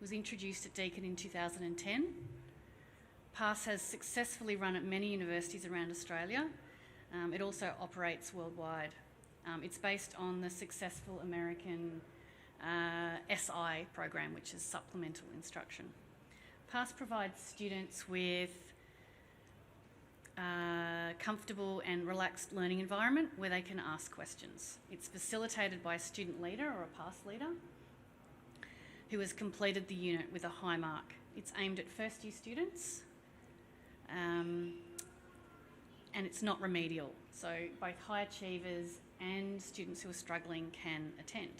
was introduced at Deakin in 2010. Pass has successfully run at many universities around Australia. It also operates worldwide. It's based on the successful American SI program, which is supplemental instruction. Pass provides students with a comfortable and relaxed learning environment where they can ask questions. It's facilitated by a student leader or a Pass leader who has completed the unit with a high mark. It's aimed at first year students and it's not remedial, so both high achievers and students who are struggling can attend.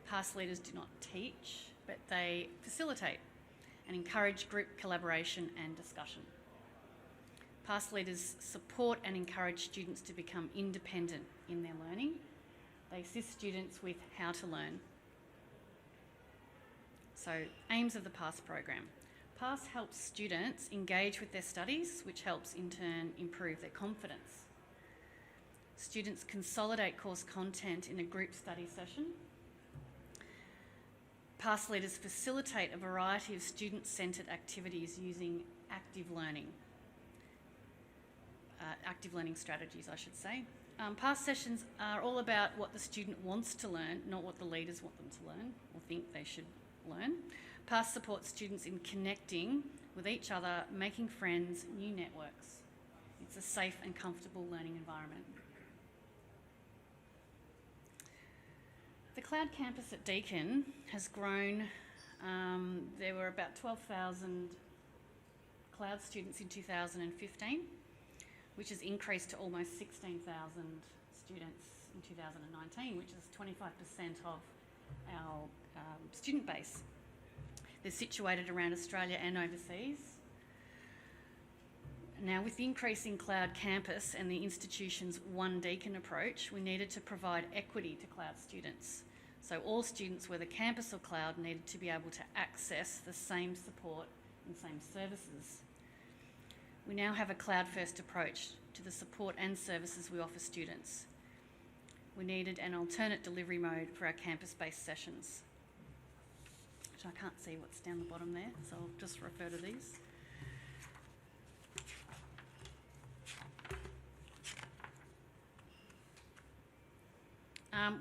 Pass leaders do not teach, but they facilitate and encourage group collaboration and discussion. Pass leaders support and encourage students to become independent in their learning. They assist students with how to learn. So, aims of the Pass program. Pass helps students engage with their studies, which helps in turn improve their confidence. Students consolidate course content in a group study session. Pass leaders facilitate a variety of student-centred activities using active learning strategies, I should say. Pass sessions are all about what the student wants to learn, not what the leaders want them to learn or think they should learn. Pass supports students in connecting with each other, making friends, new networks. It's a safe and comfortable learning environment. The Cloud campus at Deakin has grown. There were about 12,000 Cloud students in 2015, which has increased to almost 16,000 students in 2019, which is 25% of our student base. They're situated around Australia and overseas. Now, with the increase in Cloud campus and the institution's One Deakin approach, we needed to provide equity to Cloud students. So all students, whether campus or Cloud, needed to be able to access the same support and same services. We now have a Cloud-first approach to the support and services we offer students. We needed an alternate delivery mode for our campus-based sessions, which I can't see what's down the bottom there, so I'll just refer to these.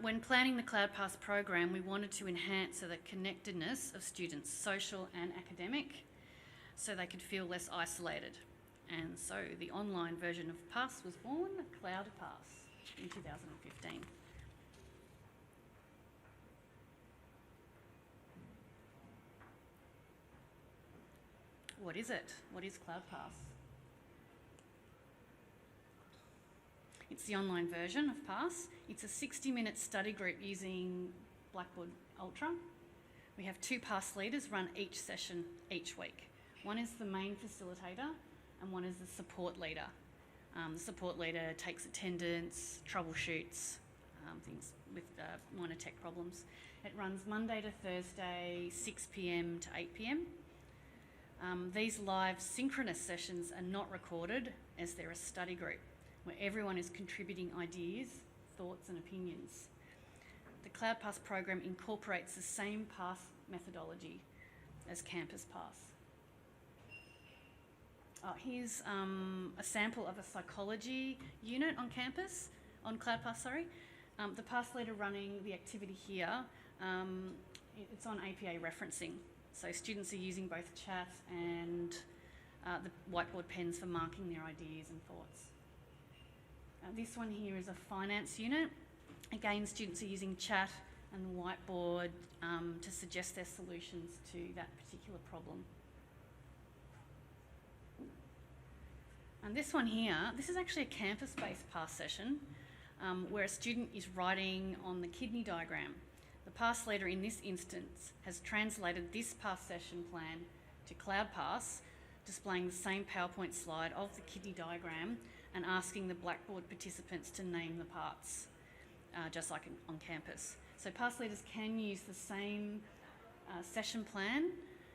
When planning the Cloudpass program, we wanted to enhance the connectedness of students, social and academic, so they could feel less isolated. And so the online version of Pass was born, Cloudpass, in 2015. What is it? What is Cloudpass? It's the online version of Pass. It's a 60-minute study group using Blackboard Ultra. We have 2 Pass leaders run each session each week. One is the main facilitator and one is the support leader. The support leader takes attendance, troubleshoots things with minor tech problems. It runs Monday to Thursday, 6 p.m. to 8 p.m. These live synchronous sessions are not recorded as they're a study group where everyone is contributing ideas, thoughts and opinions. The Cloudpass program incorporates the same Pass methodology as Campus Pass. Here's a sample of a psychology unit on campus, on Cloudpass, sorry. The Pass leader running the activity here, it's on APA referencing. So students are using both chat and the whiteboard pens for marking their ideas and thoughts. This one here is a finance unit. Again, students are using chat and the whiteboard to suggest their solutions to that particular problem. And this one here, this is actually a campus-based Pass session where a student is writing on the kidney diagram. The Pass leader in this instance has translated this Pass session plan to Cloudpass, displaying the same PowerPoint slide of the kidney diagram and asking the Blackboard participants to name the parts, just like on campus. So Pass leaders can use the same session plan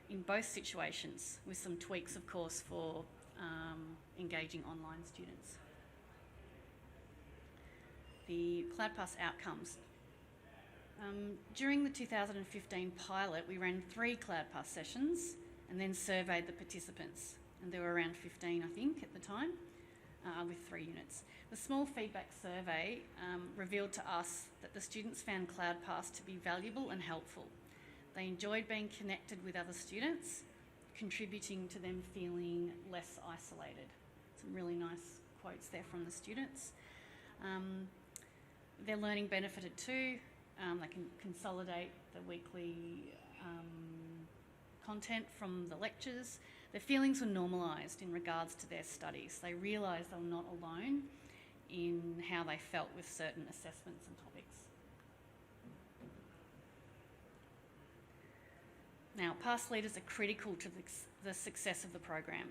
in both situations, with some tweaks, of course, for engaging online students. The Cloudpass outcomes. During the 2015 pilot, we ran 3 Cloudpass sessions and then surveyed the participants. And there were around 15, I think, at the time, with 3 units. The small feedback survey revealed to us that the students found Cloudpass to be valuable and helpful. They enjoyed being connected with other students, contributing to them feeling less isolated. Some really nice quotes there from the students. Their learning benefited too. They can consolidate the weekly content from the lectures. Their feelings were normalised in regards to their studies. They realised they were not alone in how they felt with certain assessments and topics. Now, past leaders are critical to the success of the program.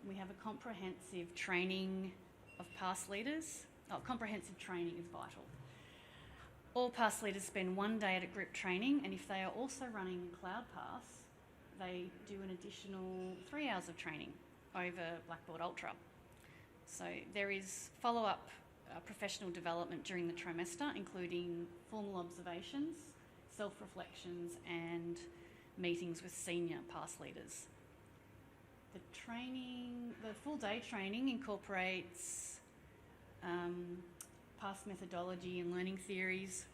We have a comprehensive training of past leaders. Comprehensive training is vital. All past leaders spend 1 day at a group training, and if they are also running Cloudpass, they do an additional 3 hours of training over Blackboard Ultra. So there is follow-up professional development during the trimester, including formal observations, self-reflections, and meetings with senior past leaders. The full day training incorporates past methodology and learning theories.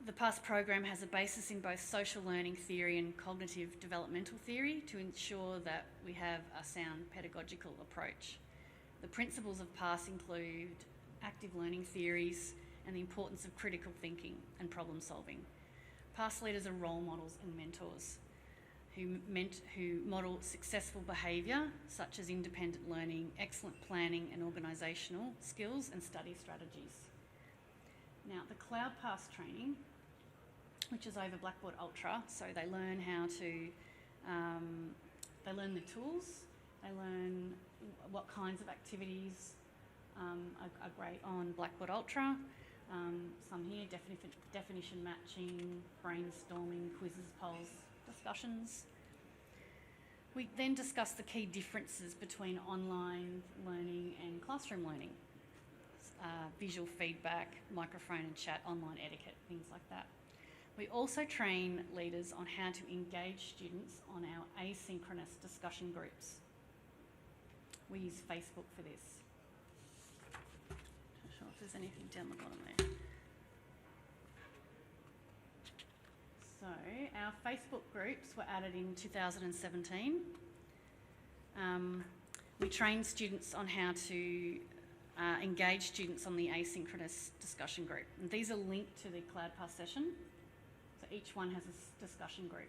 The past program has a basis in both social learning theory and cognitive developmental theory to ensure that we have a sound pedagogical approach. The principles of past include active learning theories and the importance of critical thinking and problem solving. Past leaders are role models and mentors who model successful behaviour such as independent learning, excellent planning and organisational skills and study strategies. Now, the Cloudpass training, which is over Blackboard Ultra, so they learn how to, they learn the tools, they learn what kinds of activities are great on Blackboard Ultra. Some here, definition matching, brainstorming, quizzes, polls, discussions. We then discuss the key differences between online learning and classroom learning. Visual feedback, microphone and chat, online etiquette, things like that. We also train leaders on how to engage students on our asynchronous discussion groups. We use Facebook for this. Not sure if there's anything down the bottom there. So our Facebook groups were added in 2017. We trained students on how to engage students on the asynchronous discussion group. And these are linked to the Cloudpass session. So each one has a discussion group.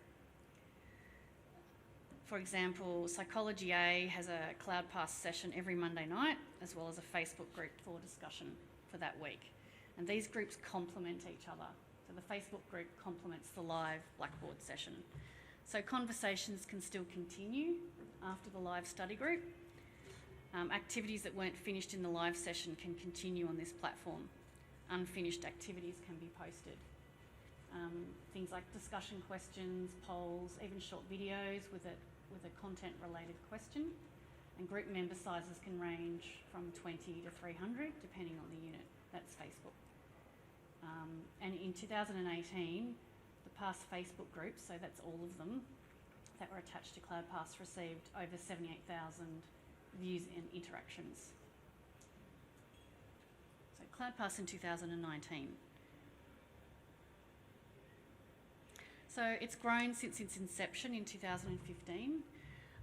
For example, Psychology A has a Cloudpass session every Monday night, as well as a Facebook group for discussion for that week. And these groups complement each other. So the Facebook group complements the live Blackboard session. So conversations can still continue after the live study group. Activities that weren't finished in the live session can continue on this platform. Unfinished activities can be posted. Things like discussion questions, polls, even short videos with a content-related question. And group member sizes can range from 20 to 300, depending on the unit. That's Facebook. And in 2018, the past Facebook groups, so that's all of them, that were attached to Cloudpass received over 78,000 views and interactions. So Cloudpass in 2019. So it's grown since its inception in 2015.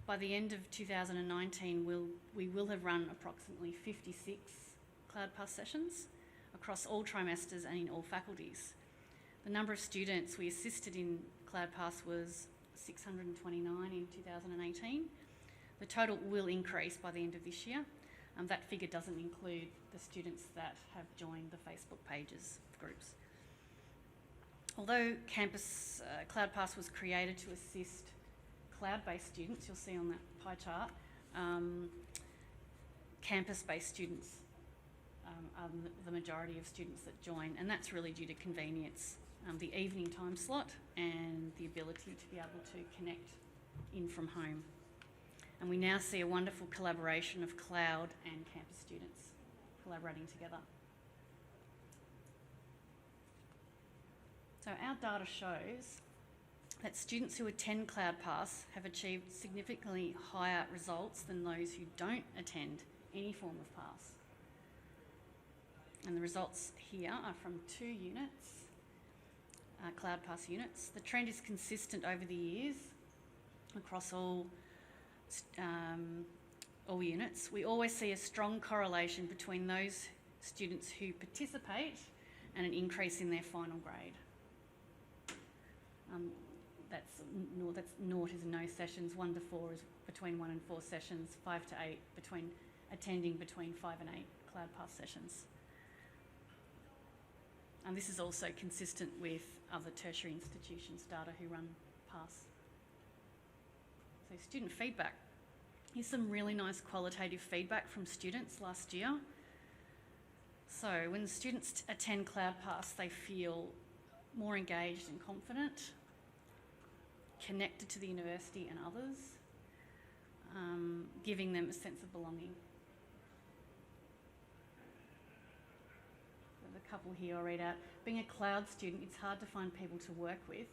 By the end of 2019, we will have run approximately 56 Cloudpass sessions across all trimesters and in all faculties. The number of students we assisted in Cloudpass was 629 in 2018. The total will increase by the end of this year. That figure doesn't include the students that have joined the Facebook pages of groups. Although campus Cloudpass was created to assist cloud-based students, you'll see on that pie chart, campus-based students are the majority of students that join, and that's really due to convenience, the evening time slot and the ability to be able to connect in from home. And we now see a wonderful collaboration of cloud and campus students collaborating together. So our data shows that students who attend Cloudpass have achieved significantly higher results than those who don't attend any form of pass. And the results here are from 2 units, Cloudpass units. The trend is consistent over the years across all units. We always see a strong correlation between those students who participate and an increase in their final grade. That's 0 is no sessions, 1 to 4 is between 1 and 4 sessions, 5 to 8 attending between 5 and 8 Cloudpass sessions. And this is also consistent with other tertiary institutions' data who run PASS. So student feedback. Here's some really nice qualitative feedback from students last year. So when the students attend Cloudpass, they feel more engaged and confident, connected to the university and others, giving them a sense of belonging. There's a couple here I'll read out. Being a Cloud student, it's hard to find people to work with.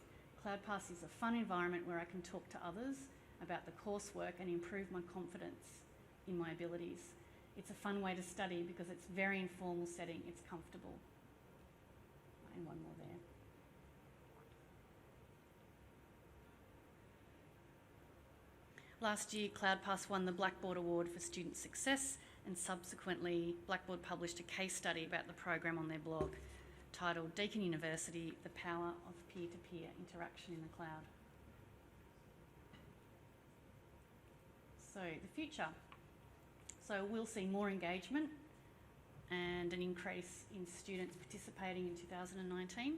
Cloudpass is a fun environment where I can talk to others about the coursework and improve my confidence in my abilities. It's a fun way to study because it's a very informal setting, it's comfortable. And one more there. Last year, Cloudpass won the Blackboard Award for Student Success, and subsequently Blackboard published a case study about the program on their blog titled Deakin University, the Power of Peer-to-Peer Interaction in the Cloud. So the future. So we'll see more engagement and an increase in students participating in 2019.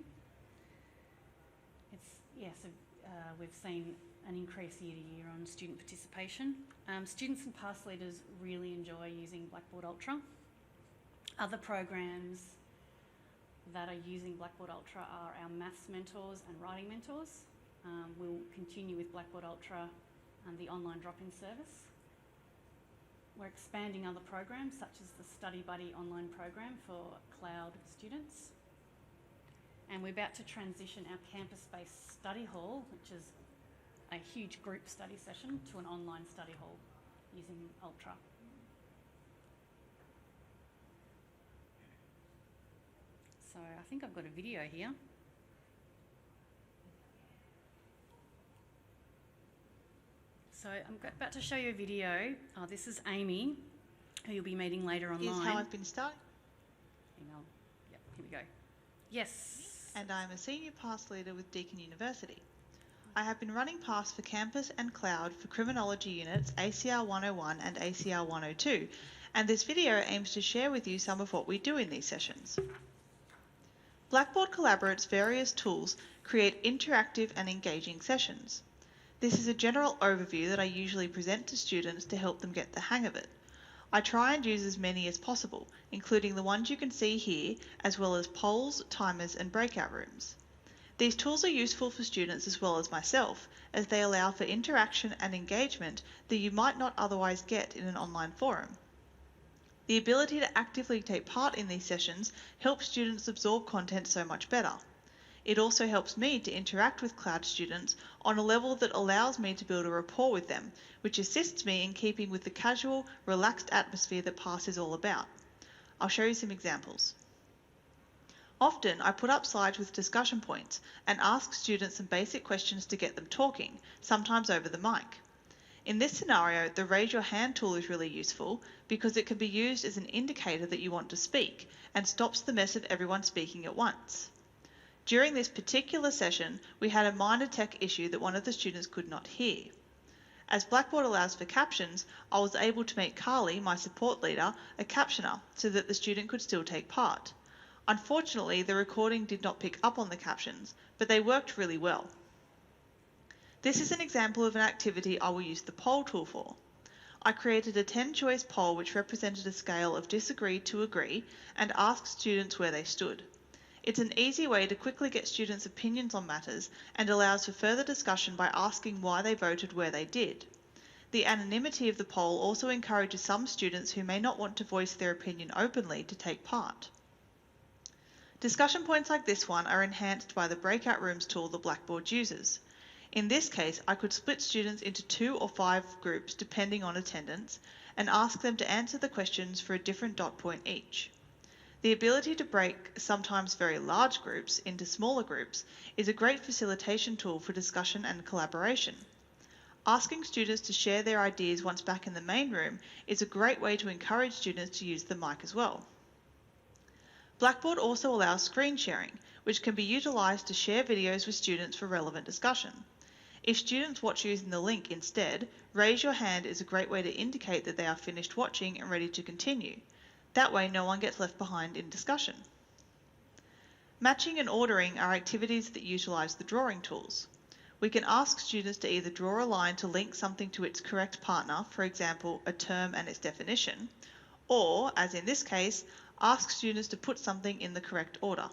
We've seen an increase year to year on student participation. Students and pass leaders really enjoy using Blackboard Ultra. Other programs that are using Blackboard Ultra are our maths mentors and writing mentors. We'll continue with Blackboard Ultra and the online drop-in service. We're expanding other programs such as the Study Buddy online program for Cloud students. And we're about to transition our campus-based study hall, which is a huge group study session, to an online study hall using Ultra. So I think I've got a video here. So I'm about to show you a video. This is Amy, who you'll be meeting later online. Here's how I've been starting. Email. Yep, here we go. Yes. And I'm a senior pass leader with Deakin University. I have been running pass for campus and cloud for criminology units ACR 101 and ACR 102, and this video aims to share with you some of what we do in these sessions. Blackboard Collaborate's various tools create interactive and engaging sessions. This is a general overview that I usually present to students to help them get the hang of it. I try and use as many as possible, including the ones you can see here, as well as polls, timers, and breakout rooms. These tools are useful for students as well as myself, as they allow for interaction and engagement that you might not otherwise get in an online forum. The ability to actively take part in these sessions helps students absorb content so much better. It also helps me to interact with Cloud students on a level that allows me to build a rapport with them, which assists me in keeping with the casual, relaxed atmosphere that PASS is all about. I'll show you some examples. Often I put up slides with discussion points and ask students some basic questions to get them talking, sometimes over the mic. In this scenario, the raise your hand tool is really useful because it can be used as an indicator that you want to speak and stops the mess of everyone speaking at once. During this particular session, we had a minor tech issue that one of the students could not hear. As Blackboard allows for captions, I was able to make Carly, my support leader, a captioner so that the student could still take part. Unfortunately, the recording did not pick up on the captions, but they worked really well. This is an example of an activity I will use the poll tool for. I created a 10-choice poll which represented a scale of disagree to agree and asked students where they stood. It's an easy way to quickly get students' opinions on matters and allows for further discussion by asking why they voted where they did. The anonymity of the poll also encourages some students who may not want to voice their opinion openly to take part. Discussion points like this one are enhanced by the breakout rooms tool the Blackboard uses. In this case, I could split students into 2 or 5 groups depending on attendance and ask them to answer the questions for a different dot point each. The ability to break sometimes very large groups into smaller groups is a great facilitation tool for discussion and collaboration. Asking students to share their ideas once back in the main room is a great way to encourage students to use the mic as well. Blackboard also allows screen sharing, which can be utilised to share videos with students for relevant discussion. If students watch using the link instead, raise your hand is a great way to indicate that they are finished watching and ready to continue. That way no one gets left behind in discussion. Matching and ordering are activities that utilise the drawing tools. We can ask students to either draw a line to link something to its correct partner, for example, a term and its definition, or, as in this case, ask students to put something in the correct order.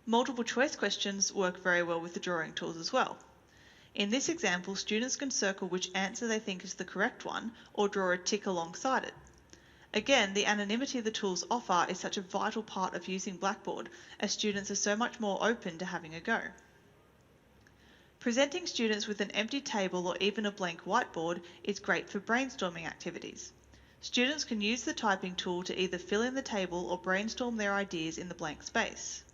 Multiple choice questions work very well with the drawing tools as well. In this example, students can circle which answer they think is the correct one or draw a tick alongside it. Again, the anonymity the tools offer is such a vital part of using Blackboard, as students are so much more open to having a go. Presenting students with an empty table or even a blank whiteboard is great for brainstorming activities. Students can use the typing tool to either fill in the table or brainstorm their ideas in the blank space.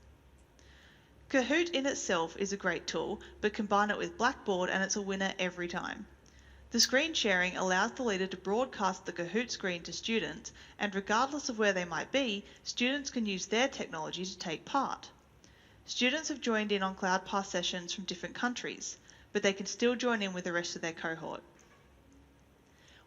Kahoot in itself is a great tool, but combine it with Blackboard and it's a winner every time. The screen sharing allows the leader to broadcast the Kahoot screen to students, and regardless of where they might be, students can use their technology to take part. Students have joined in on Cloudpass sessions from different countries, but they can still join in with the rest of their cohort.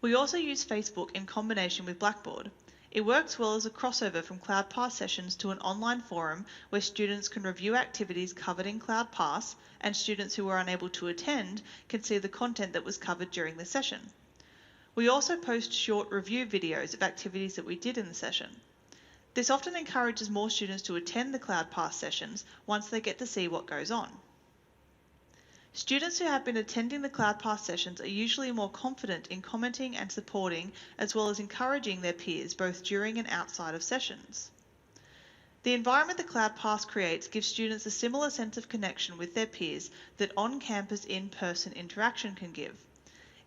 We also use Facebook in combination with Blackboard. It works well as a crossover from Cloudpass sessions to an online forum where students can review activities covered in Cloudpass, and students who are unable to attend can see the content that was covered during the session. We also post short review videos of activities that we did in the session. This often encourages more students to attend the Cloudpass sessions once they get to see what goes on. Students who have been attending the Cloudpass sessions are usually more confident in commenting and supporting, as well as encouraging their peers both during and outside of sessions. The environment the Cloudpass creates gives students a similar sense of connection with their peers that on-campus in-person interaction can give.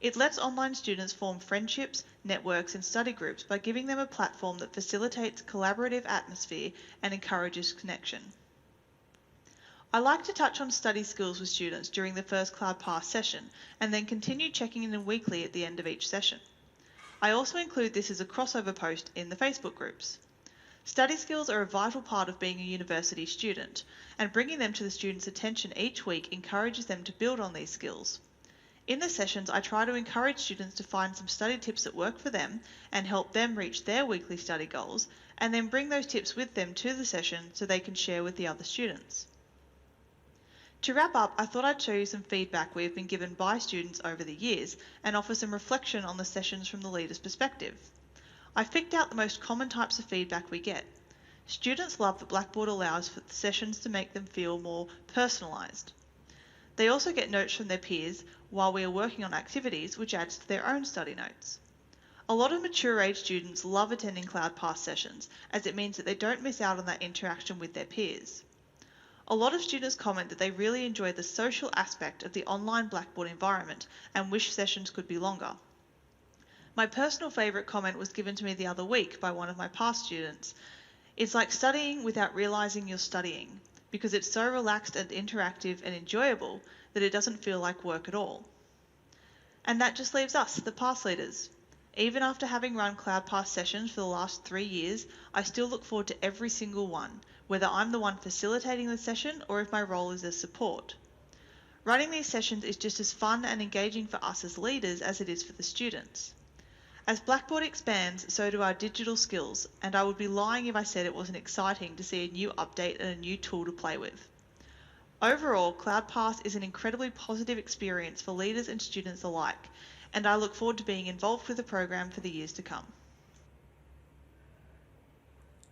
It lets online students form friendships, networks and study groups by giving them a platform that facilitates collaborative atmosphere and encourages connection. I like to touch on study skills with students during the first Cloudpass session and then continue checking in weekly at the end of each session. I also include this as a crossover post in the Facebook groups. Study skills are a vital part of being a university student, and bringing them to the students' attention each week encourages them to build on these skills. In the sessions, I try to encourage students to find some study tips that work for them and help them reach their weekly study goals, and then bring those tips with them to the session so they can share with the other students. To wrap up, I thought I'd show you some feedback we have been given by students over the years and offer some reflection on the sessions from the leader's perspective. I've picked out the most common types of feedback we get. Students love that Blackboard allows for the sessions to make them feel more personalised. They also get notes from their peers while we are working on activities, which adds to their own study notes. A lot of mature age students love attending Cloudpass sessions, as it means that they don't miss out on that interaction with their peers. A lot of students comment that they really enjoy the social aspect of the online Blackboard environment and wish sessions could be longer. My personal favourite comment was given to me the other week by one of my past students. It's like studying without realising you're studying, because it's so relaxed and interactive and enjoyable that it doesn't feel like work at all. And that just leaves us, the pass leaders. Even after having run Cloudpass sessions for the last 3 years, I still look forward to every single one, whether I'm the one facilitating the session or if my role is as support. Running these sessions is just as fun and engaging for us as leaders as it is for the students. As Blackboard expands, so do our digital skills, and I would be lying if I said it wasn't exciting to see a new update and a new tool to play with. Overall, Cloudpass is an incredibly positive experience for leaders and students alike, and I look forward to being involved with the program for the years to come.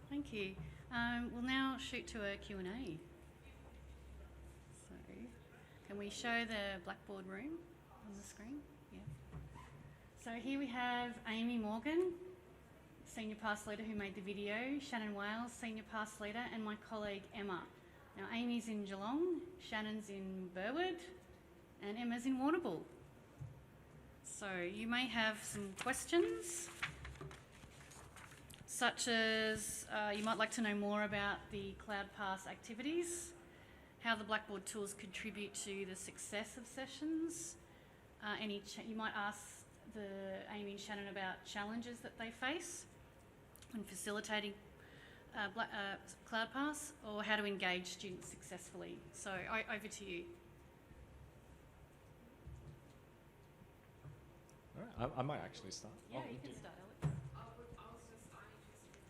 Thank you. We'll now shoot to a Q&A. So, can we show the Blackboard room on the screen? Yeah. So here we have Amy Morgan, Senior Pass Leader who made the video, Shannon Wales, Senior Pass Leader, and my colleague Emma. Now Amy's in Geelong, Shannon's in Burwood, and Emma's in Warrnambool. So you may have some questions, such as you might like to know more about the Cloudpass activities, how the Blackboard tools contribute to the success of sessions. You might ask Amy and Shannon about challenges that they face when facilitating Cloudpass, or how to engage students successfully. So over to you. All right, I might actually start. Yeah, you can start, Alex. I'm interested in the challenges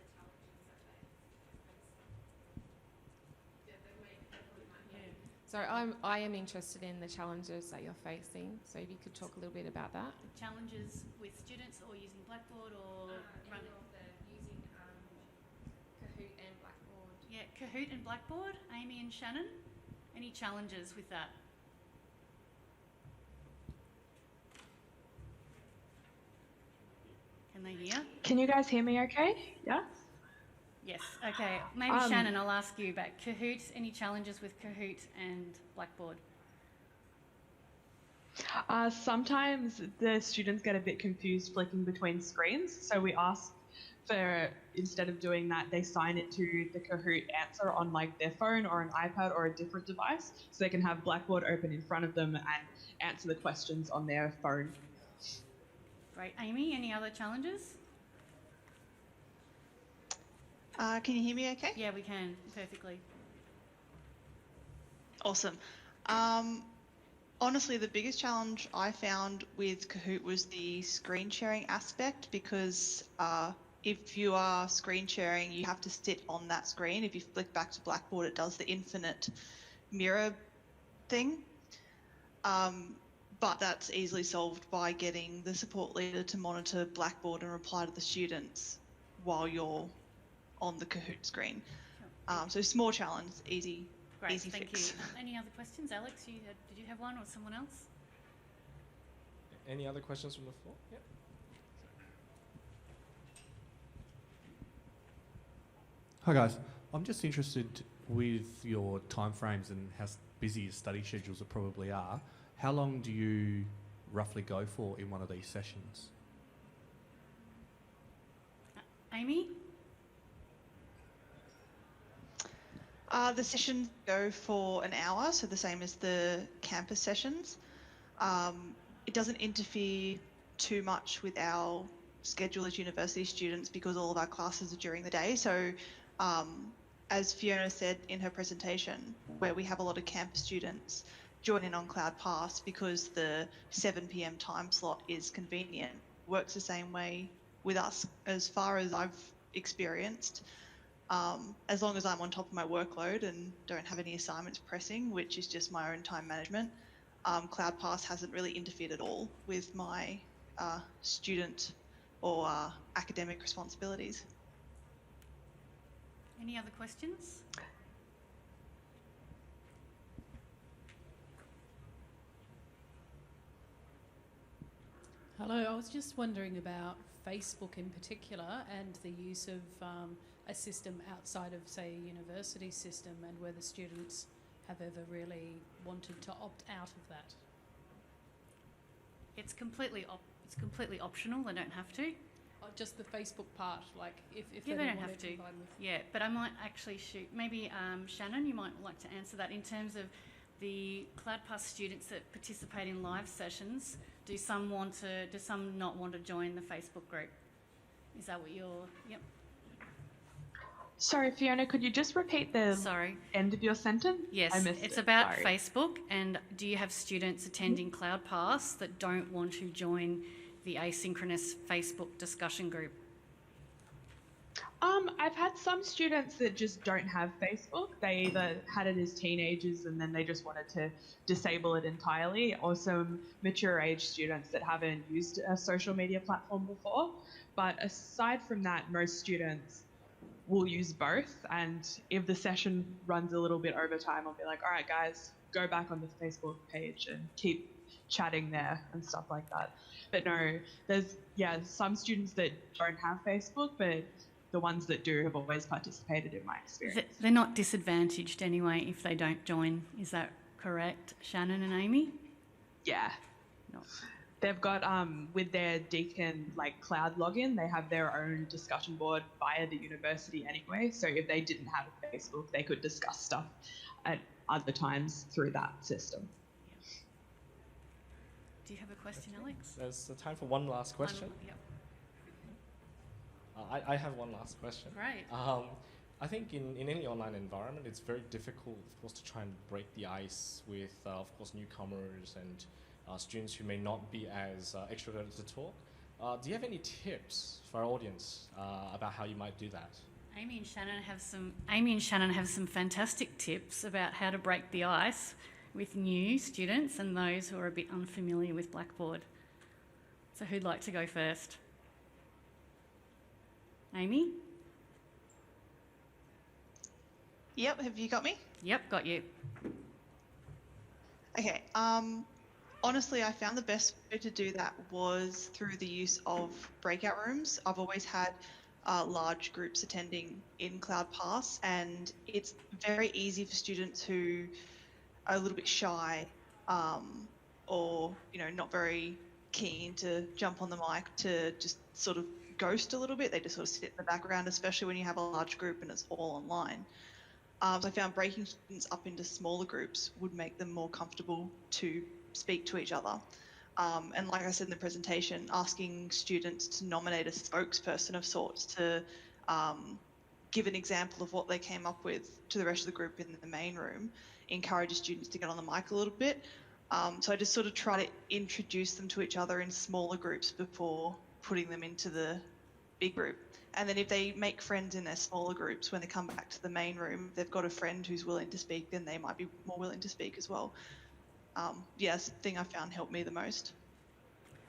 that they make people in my head. So I am interested in the challenges that you're facing. So if you could talk a little bit about that. Challenges with students or using Blackboard or running? Using Kahoot and Blackboard. Yeah, Kahoot and Blackboard, Amy and Shannon. Any challenges with that? Can they hear? Can you guys hear me okay? Yeah? Yes, okay. Maybe Shannon, I'll ask you about Kahoot. Any challenges with Kahoot and Blackboard? Sometimes the students get a bit confused flicking between screens, so we ask for, instead of doing that, they sign it to the Kahoot answer on like their phone or an iPad or a different device, so they can have Blackboard open in front of them and answer the questions on their phone. Great. Amy, any other challenges? Can you hear me okay? Yeah, we can, perfectly. Awesome. Honestly, the biggest challenge I found with Kahoot was the screen sharing aspect, because if you are screen sharing, you have to sit on that screen. If you flick back to Blackboard, it does the infinite mirror thing. But that's easily solved by getting the support leader to monitor Blackboard and reply to the students while you're on the Kahoot screen. So small challenge, easy fix. Thank you. Any other questions? Alex, did you have one, or someone else? Any other questions from the floor? Yep. Hi guys, I'm just interested with your timeframes and how busy your study schedules probably are. How long do you roughly go for in one of these sessions? Amy? The sessions go for an hour, so the same as the campus sessions. It doesn't interfere too much with our schedule as university students, because all of our classes are during the day. So as Fiona said in her presentation, where we have a lot of campus students join in on Cloudpass because the 7 p.m. time slot is convenient, works the same way with us as far as I've experienced. As long as I'm on top of my workload and don't have any assignments pressing, which is just my own time management, Cloudpass hasn't really interfered at all with my student or academic responsibilities. Any other questions? Hello, I was just wondering about Facebook in particular and the use of a system outside of, say, a university system, and whether students have ever really wanted to opt out of that. It's completely optional. They don't have to. Oh, just the Facebook part, like if Yeah, they they don't want have to. combine with. Yeah, but I might actually shoot. Maybe Shannon, you might like to answer that in terms of the Cloudpass students that participate in live sessions. Do some not want to join the Facebook group? Is that what you're? Yep. Sorry, Fiona, could you just repeat the Sorry. end of your sentence? Yes, I missed it's it. about Sorry. Facebook. And do you have students attending Cloudpass that don't want to join the asynchronous Facebook discussion group? I've had some students that just don't have Facebook. They either had it as teenagers and then they just wanted to disable it entirely, or some mature age students that haven't used a social media platform before. But aside from that, most students will use both. And if the session runs a little bit over time, I'll be like, all right, guys, go back on the Facebook page and keep chatting there and stuff like that. But no, there's some students that don't have Facebook, but the ones that do have always participated in my experience. They're not disadvantaged anyway if they don't join. Is that correct, Shannon and Amy? Yeah. No. They've got, with their Deakin cloud login, they have their own discussion board via the university anyway. So if they didn't have a Facebook, they could discuss stuff at other times through that system. Do you have a question, Alex? There's time for one last question. Yep. I have one last question. Great. I think in any online environment, it's very difficult, of course, to try and break the ice with, of course, newcomers and students who may not be as extroverted to talk. Do you have any tips for our audience about how you might do that? Amy and Shannon have some fantastic tips about how to break the ice with new students and those who are a bit unfamiliar with Blackboard. So who'd like to go first? Amy? Yep, have you got me? Yep, got you. Okay, honestly, I found the best way to do that was through the use of breakout rooms. I've always had large groups attending in Cloudpass, and it's very easy for students who are a little bit shy or, not very keen to jump on the mic to just sort of ghost a little bit. They just sort of sit in the background, especially when you have a large group and it's all online. So I found breaking students up into smaller groups would make them more comfortable to speak to each other. And like I said in the presentation, asking students to nominate a spokesperson of sorts to give an example of what they came up with to the rest of the group in the main room encourages students to get on the mic a little bit. So I just sort of try to introduce them to each other in smaller groups before putting them into the big group. And then if they make friends in their smaller groups, when they come back to the main room, they've got a friend who's willing to speak, then they might be more willing to speak as well. That's the thing I found helped me the most.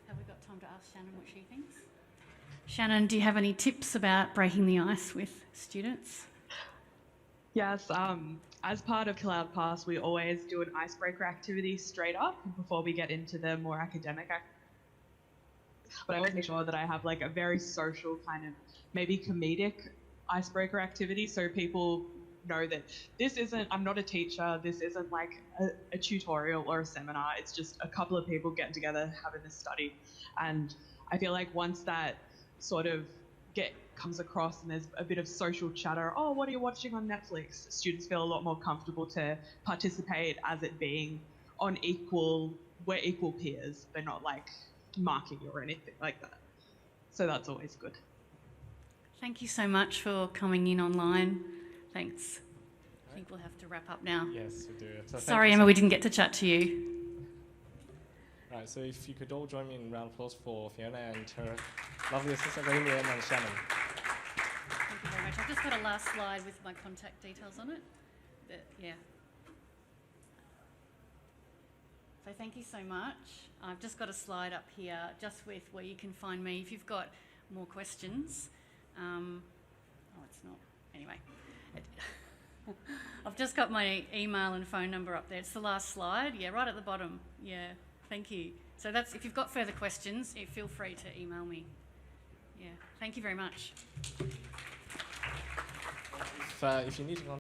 Have we got time to ask Shannon what she thinks? Shannon, do you have any tips about breaking the ice with students? Yes, as part of Cloudpass, we always do an icebreaker activity straight up before we get into the more academic but I always make sure that I have a very social kind of maybe comedic icebreaker activity so people know that I'm not a teacher, this isn't a tutorial or a seminar, it's just a couple of people getting together having a study. And I feel like once that sort of comes across and there's a bit of social chatter, oh, what are you watching on Netflix? Students feel a lot more comfortable to participate as it being on we're equal peers. They're not marking you or anything like that. So that's always good. Thank you so much for coming in online. Thanks. I think we'll have to wrap up now. Yes, we do. So sorry, Emma, we didn't get to chat to you. Right, so if you could all join me in a round of applause for Fiona and her lovely assistant Amy and Shannon. Thank you very much. I've just got a last slide with my contact details on it. So thank you so much. I've just got a slide up here just with where you can find me if you've got more questions. It's not. Anyway. I've just got my email and phone number up there. It's the last slide. Yeah, right at the bottom. Yeah, thank you. So that's, if you've got further questions, feel free to email me. Yeah, thank you very much. If you need to